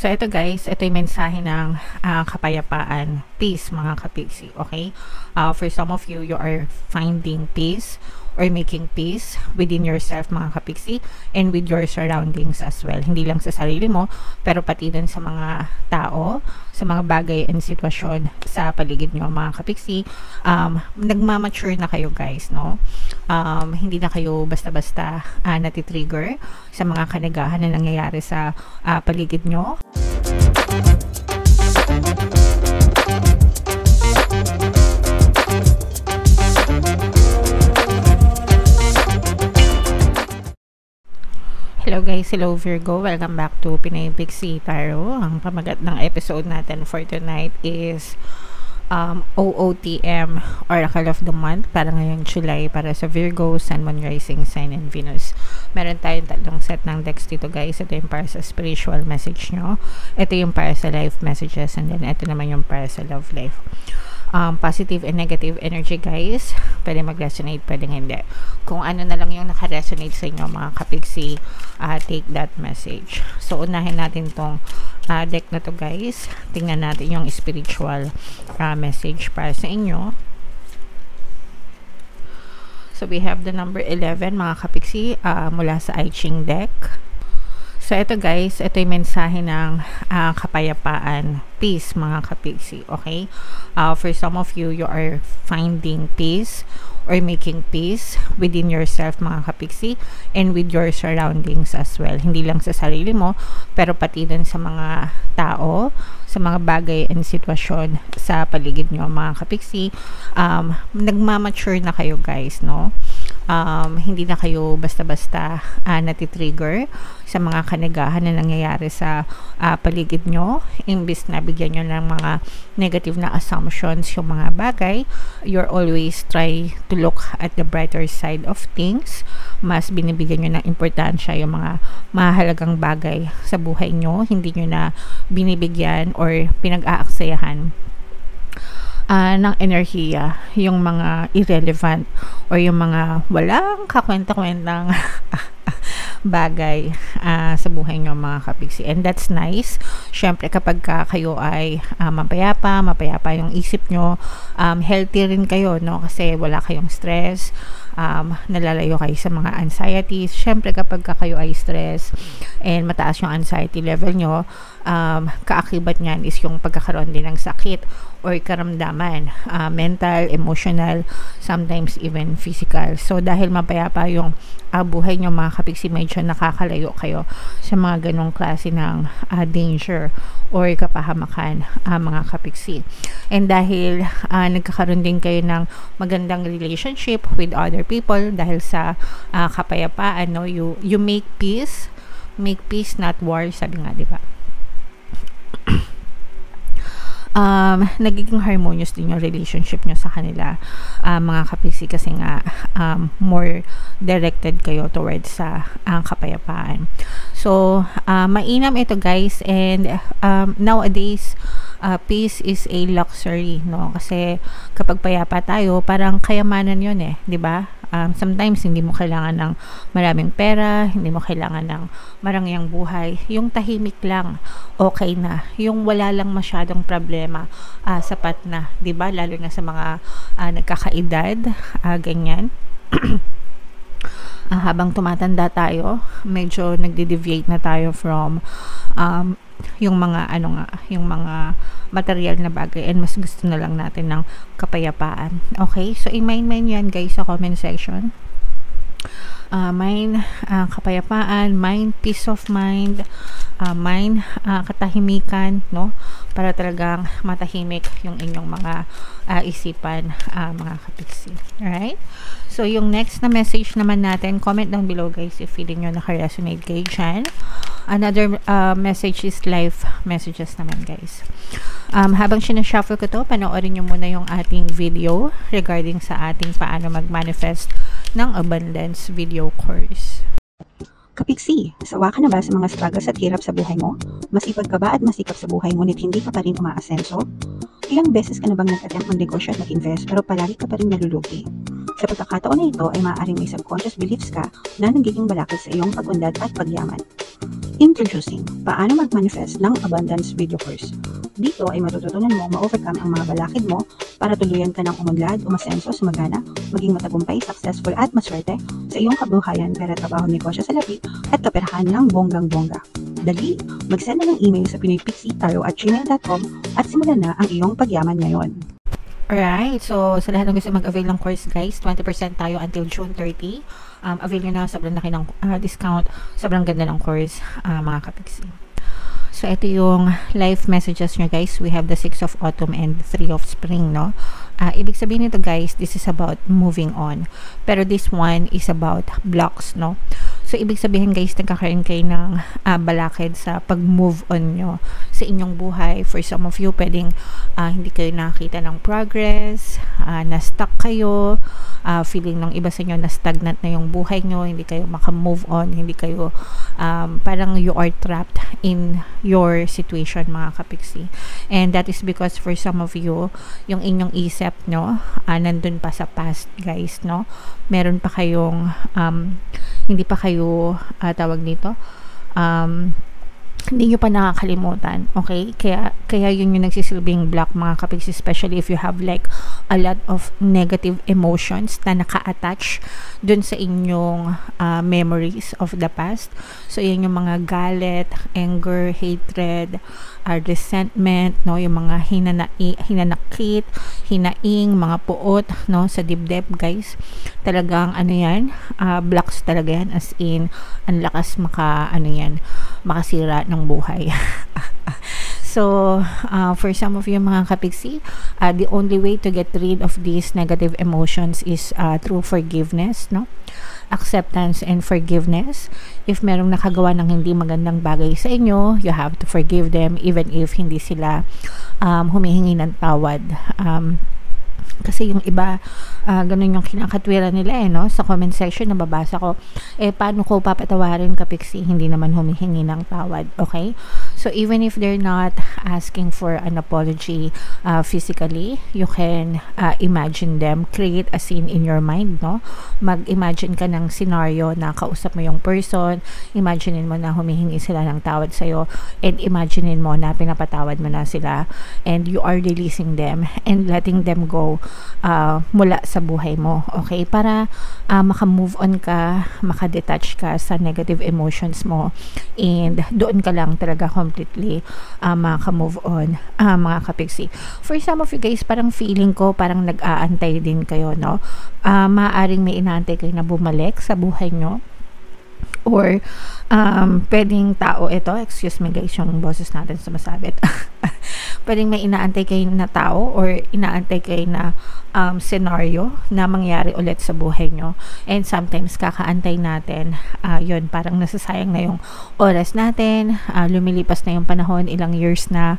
So, ito guys, ito yung mensahe ng kapayapaan. Peace, mga kapiksi, okay? For some of you, you are finding peace or making peace within yourself, mga kapiksi, and with your surroundings as well. Hindi lang sa sarili mo, pero pati din sa mga tao, sa mga bagay and sitwasyon sa paligid nyo, mga kapiksi. Nagmamature na kayo guys, no? Hindi na kayo basta-basta natitrigger sa mga kanagahan na nangyayari sa paligid nyo. Hello guys, hello Virgo, welcome back to Pinay Pixie Tarot. Ang pamagat ng episode natin for tonight is OOTM, Oracle of the Month, para ngayong July, para sa Virgo, Sun, Moon, Rising, Sign, and Venus. Meron tayong tatlong set ng decks dito guys. Ito yung para sa spiritual message nyo, ito yung para sa life messages, and then ito naman yung para sa love life. Positive and negative energy guys, pwede mag-resonate, pwede hindi. Kung ano na lang yung naka-resonate sa inyo, mga kapiksi, take that message. So unahin natin tong deck na to guys. Tingnan natin yung spiritual message para sa inyo. So we have the number 11, mga kapiksi, mula sa I Ching deck. So, ito guys, ito yung mensahe ng kapayapaan. Peace, mga kapiksi, okay? For some of you, you are finding peace or making peace within yourself, mga kapiksi, and with your surroundings as well. Hindi lang sa sarili mo, pero pati din sa mga tao, sa mga bagay and sitwasyon sa paligid nyo, mga kapiksi. Nagmamature na kayo guys, no? Hindi na kayo basta-basta natitrigger sa mga kanagahan na nangyayari sa paligid nyo. Imbis na bigyan nyo ng mga negative na assumptions yung mga bagay, you're always try to look at the brighter side of things. Mas binibigyan nyo ng importansya yung mga mahalagang bagay sa buhay nyo. Hindi nyo na binibigyan or pinag-aaksayahan ng enerhiya yung mga irrelevant or yung mga walang kakwenta-kwentang bagay sa buhay nyo, mga kapiksi. And that's nice. Syempre kapag kayo ay mapayapa yung isip nyo, healthy rin kayo, no? Kasi wala kayong stress, nalalayo kayo sa mga anxieties. Syempre kapag kayo ay stress and mataas yung anxiety level nyo, kaakibat nyan is yung pagkakaroon din ng sakit or karamdaman, mental, emotional, sometimes even physical. So dahil mapayapa yung buhay nyo, mga kapiksi, medyo nakakalayo kayo sa mga ganong klase ng danger or kapahamakan, mga kapiksi. And dahil nagkakaroon din kayo ng magandang relationship with other people dahil sa kapayapaan, no? You make peace not war, sabi nga, di ba? Nagiging harmonious din yung relationship nyo sa kanila, mga kapiksi, kasi nga more directed kayo towards sa kapayapaan. So mainam ito guys, and nowadays peace is a luxury, no? Kasi kapag payapa tayo, parang kayamanan yun, di ba? Sometimes hindi mo kailangan ng maraming pera, hindi mo kailangan ng marangyang buhay. Yung tahimik lang, okay na. Yung wala lang masyadong problema, sapat na, 'di ba? Lalo na sa mga nagkakaedad, ganyan. Habang tumatanda tayo, medyo nagde-deviate na tayo from yung mga yung mga material na bagay, and mas gusto na lang natin ng kapayapaan. Okay? So i-mind yan guys sa comment section. Mind kapayapaan, mind peace of mind, mind katahimikan, no? Para talagang matahimik yung inyong mga isipan, mga kapiksi. Alright? So yung next na message naman natin, comment down below guys if feeling nyo naka-resonate kayo dyan. Another message is life messages naman guys. Habang sinashuffle ko to, panoorin nyo muna yung ating video regarding sa ating paano mag-manifest ng abundance video course. Kapiksi, sawa ka na ba sa mga struggles at hirap sa buhay mo? Masipag ka ba at masikap sa buhay ngunit hindi ka pa rin umaasenso? Ilang beses ka na bang nag-attempt mag-negosyo at mag-invest pero palagi ka pa rin nalulugi? Sa pagkakataon na ito ay maaaring may subconscious beliefs ka na nagiging balakid sa iyong pag-unlad at pagyaman. Introducing, paano mag-manifest ng abundance video course. Dito ay matututunan mo ma-overcome ang mga balakid mo para tuluyan ka ng umunlad, umasenso, sumagana, maging matagumpay, successful at maswerte sa iyong kabuhayan, pera, trabaho, negosyo sa labi at kaperahan ng bonggang-bongga. Dali, mag-send na ng email sa pinoypixie@gmail.com at simulan na ang iyong pagyaman ngayon. Alright, so sa lahat ng gusto mag-avail ng course guys, 20% tayo until June 30. Avail nyo na, sobrang laki ng discount, sobrang ganda ng course mga kapiksi. So ito yung life messages nyo guys. We have the 6 of autumn and 3 of spring, no? Ibig sabihin nito guys, this is about moving on. Pero this one is about blocks, no? So ibig sabihin guys, nagkakaroon kayo ng balakid sa pag-move on nyo sa inyong buhay. For some of you, pwedeng hindi kayo nakakita ng progress, na-stuck kayo, feeling ng iba sa inyo na stagnant na yung buhay nyo, hindi kayo maka-move on, hindi kayo parang you are trapped in your situation mga kapiksi. And that is because for some of you, yung inyong isip nyo, nandun pa sa past guys, no? Meron pa kayong hindi pa kayo tawag dito hindi nyo pa nakakalimutan, okay? Kaya yun yung nagsisilbing block mga kapiksi, especially if you have like a lot of negative emotions na naka-attach dun sa inyong memories of the past. So yan yung mga galit, anger, hatred, resentment, no? Yung mga hinanakit, hinaing, mga puot, no? Sa dibdib guys, talagang ano yan, blocks talaga yan, as in ang lakas makasira ng buhay. So, for some of you mga kapiksi, the only way to get rid of these negative emotions is through forgiveness, no? Acceptance and forgiveness. If merong nakagawa ng hindi magandang bagay sa inyo, you have to forgive them even if hindi sila humihingi ng tawad. Kasi yung iba, ganun yung kinakatwira nila no? Sa comment section, nababasa ko, paano ko papatawarin kapiksi, hindi naman humihingi ng tawad, okay? So, even if they're not asking for an apology physically, you can imagine them, create a scene in your mind, no? Mag-imagine ka ng scenario na kausap mo yung person, imaginein mo na humihingi sila ng tawad sa'yo, and imaginein mo na pinapatawad mo na sila, and you are releasing them, and letting them go mula sa buhay mo, okay? Para maka-move on ka, maka-detach ka sa negative emotions mo, and doon ka lang talaga completely maka-move on mga kapiksi. For some of you guys, parang feeling ko parang nag-aantay din kayo, no? Maaaring may inaantay kayo na bumalik sa buhay nyo, or pwedeng tao ito, excuse me guys, yung boses natin sumasabit. Pwedeng may inaantay kayo na tao or inaantay kayo na scenario na mangyari ulit sa buhay nyo. And sometimes kakaantay natin, yun, parang nasasayang na yung oras natin, lumilipas na yung panahon, ilang years na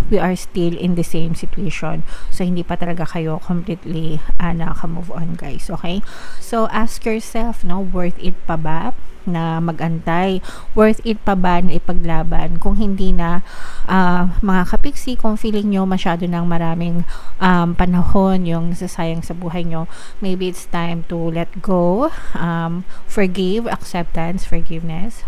we are still in the same situation. So hindi pa talaga kayo completely naka-move on guys, okay? So ask yourself, no, worth it pa ba na magantay? Worth it pa ba na ipaglaban? Kung hindi na, mga kapiksi, kung feeling nyo masyado ng maraming panahon yung nasasayang sa buhay nyo, maybe it's time to let go, forgive, acceptance, forgiveness,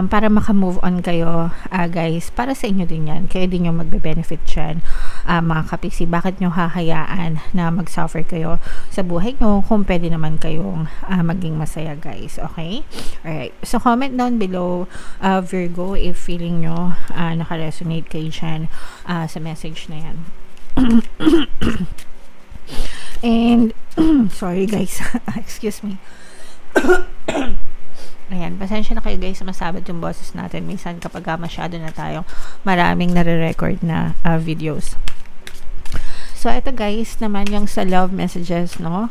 para maka-move on kayo guys. Para sa inyo din yan, kayo din yung magbe-benefit dyan mga kapiksi. Bakit nyo hahayaan na mag-suffer kayo sa buhay nyo kung pwede naman kayong maging masaya guys, okay? Alright, so comment down below Virgo if feeling nyo naka-resonate kayo dyan sa message na yan. And sorry guys, excuse me. Ayan, pasensya na kayo guys, masabat yung boses natin minsan kapag masyado na tayong maraming nare-record na videos. So, ito guys, naman yung sa love messages, no?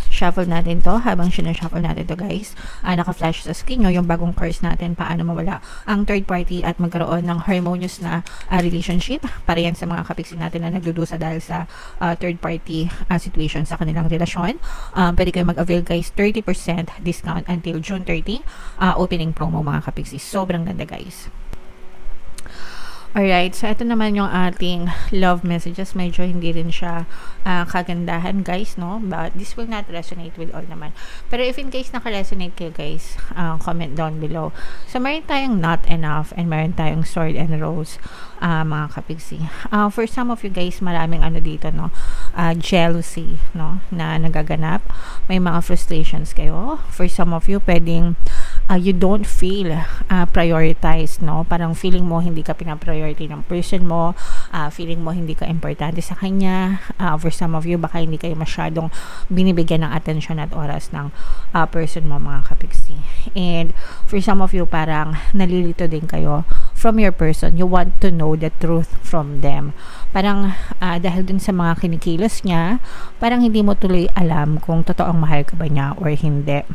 Shuffle natin to. Habang sinashuffle natin to guys, naka-flash sa screen nyo yung bagong course natin, paano mawala ang third party at magkaroon ng harmonious na relationship. Para yan sa mga kapiksi natin na nagdudusa dahil sa third party situation sa kanilang relasyon. Pwede kayo mag-avail guys, 30% discount until June 30. Opening promo mga kapiksi. Sobrang ganda guys. Alright, so ito naman yung ating love messages. Medyo hindi rin siya kagandahan, guys, no? But this will not resonate with all naman. Pero if in case naka-resonate kayo, guys, comment down below. So, meron tayong not enough and meron tayong sword and rose, mga kapigsi. For some of you guys, maraming ano dito, no? Jealousy, no? Na nagaganap. May mga frustrations kayo. For some of you, pwedeng you don't feel prioritized, no? Parang feeling mo hindi ka pinapriority ng person mo, feeling mo hindi ka importante sa kanya. For some of you, baka hindi kayo masyadong binibigyan ng atensyon at oras ng person mo, mga kapigsi. And for some of you, parang nalilito din kayo from your person. You want to know the truth from them. Parang dahil dun sa mga kinikilos niya, parang hindi mo tuloy alam kung totoong mahal ka ba niya or hindi.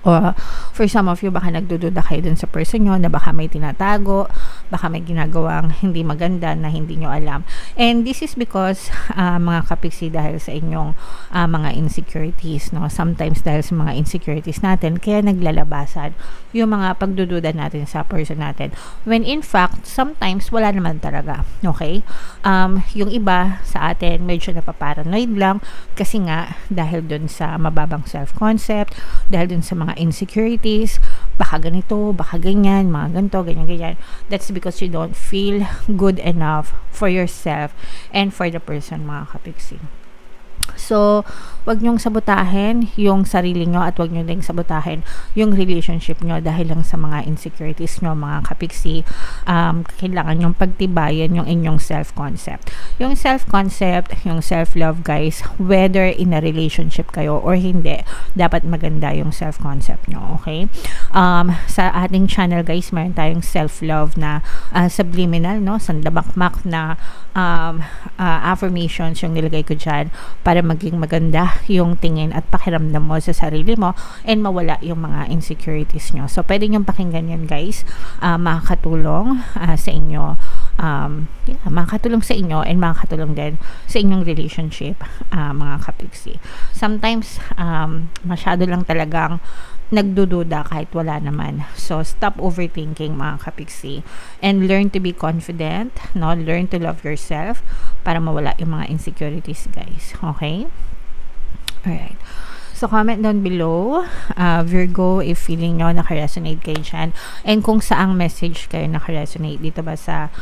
Or for some of you, baka nagdududa kayo dun sa person nyo na baka may tinatago, baka may ginagawang hindi maganda na hindi nyo alam. And this is because mga kapigsi, dahil sa inyong mga insecurities, no? Sometimes dahil sa mga insecurities natin, kaya naglalabasan yung mga pagdududa natin sa person natin. When in fact, sometimes wala naman talaga. Okay? Yung iba sa atin, medyo napaparanoid lang kasi nga dahil dun sa mababang self-concept, dahil dun sa mga insecurities, baka ganito, baka ganyan, mga ganito, ganyan. That's because you don't feel good enough for yourself and for the person, mga kapigsi. So, wag nyong sabotahin yung sarili nyo at wag nyo ding sabotahin yung relationship nyo dahil lang sa mga insecurities nyo, mga kapigsi. Kailangan nyong pagtibayan yung inyong self-concept. Yung self-concept, yung self-love, guys, whether in a relationship kayo or hindi, dapat maganda yung self-concept nyo, okay? Sa ating channel, guys, meron tayong self-love na subliminal, no? Sandabakmak na affirmations yung nilagay ko dyan para maging maganda yung tingin at pakiramdam mo sa sarili mo and mawala yung mga insecurities nyo. So, pwede nyo pakinggan yan, guys. Makakatulong sa inyo. Makakatulong sa inyo and makakatulong din sa inyong relationship, mga kapigsi. Sometimes, masyado lang talagang nagdududa kahit wala naman. So, stop overthinking, mga kapigsi. And learn to be confident, no? Learn to love yourself para mawala yung mga insecurities, guys. Okay? Alright. So, comment down below, Virgo, if feeling nyo naka-resonate kayo dyan. And kung saang message kayo naka-resonate. Dito ba sa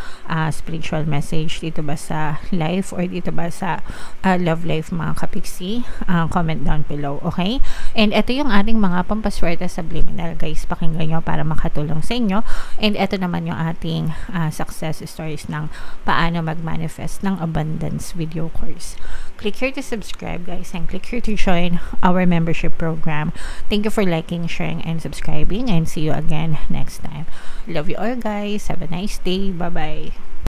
spiritual message? Dito ba sa life? Or dito ba sa love life, mga kapigsi? Comment down below, okay? And ito yung ating mga pampaswerte subliminal, guys. Pakinggan nyo para makatulong sa inyo. And ito naman yung ating success stories ng paano mag-manifest ng abundance video course. Click here to subscribe, guys, and click here to join our membership program. Thank you for liking, sharing, and subscribing, and see you again next time. Love you all, guys. Have a nice day. Bye-bye.